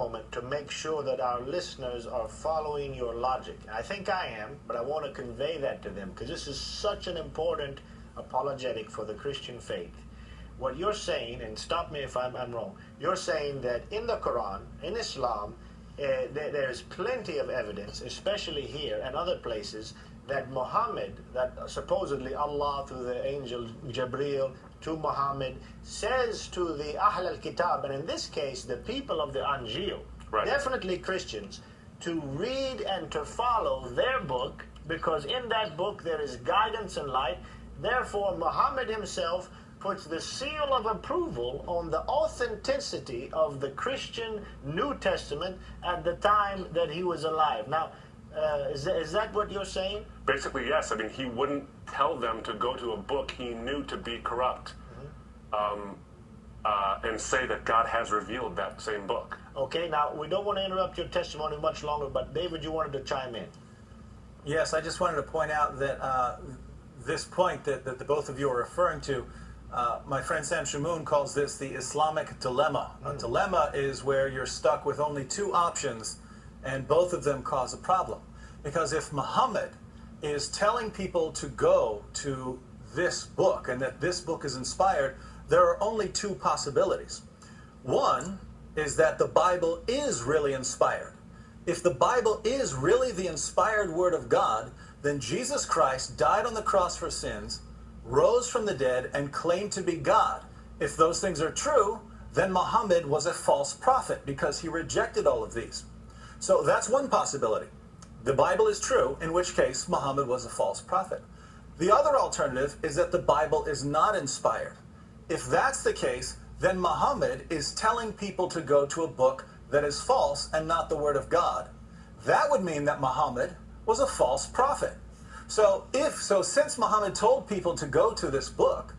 moment to make sure that our listeners are following your logic. I think I am, but I want to convey that to them because this is such an important apologetic for the Christian faith. What you're saying, and stop me if I'm wrong, you're saying that in the Quran, in Islam, there's plenty of evidence, especially here and other places, that Muhammad, that supposedly Allah through the angel Jibreel to Muhammad says to the Ahl al-Kitab, and in this case the people of the Anjil, right, definitely Christians, to read and to follow their book, because in that book there is guidance and light. Therefore Muhammad himself puts the seal of approval on the authenticity of the Christian New Testament at the time that he was alive. Now, is that what you're saying? Basically, yes. I mean, he wouldn't tell them to go to a book he knew to be corrupt, and say that God has revealed that same book. Okay, now, we don't want to interrupt your testimony much longer, but David, you wanted to chime in. Yes, I just wanted to point out that this point that the both of you are referring to, my friend Sam Shamoun calls this the Islamic dilemma. A dilemma is where you're stuck with only two options, and both of them cause a problem. Because if Muhammad is telling people to go to this book, and that this book is inspired, there are only two possibilities. One is that the Bible is really inspired. If the Bible is really the inspired Word of God, then Jesus Christ died on the cross for sins, rose from the dead, and claimed to be God. If those things are true, then Muhammad was a false prophet because he rejected all of these. So that's one possibility. The Bible is true, in which case Muhammad was a false prophet. The other alternative is that the Bible is not inspired. If that's the case, then Muhammad is telling people to go to a book that is false and not the Word of God. That would mean that Muhammad was a false prophet. So since Muhammad told people to go to this book,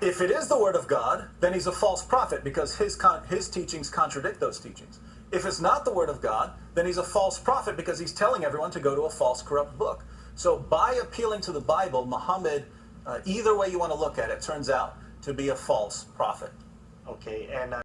if it is the Word of God, then he's a false prophet because his teachings contradict those teachings. If it's not the Word of God, then he's a false prophet because he's telling everyone to go to a false, corrupt book. So by appealing to the Bible, Muhammad, either way you want to look at it, turns out to be a false prophet. Okay, and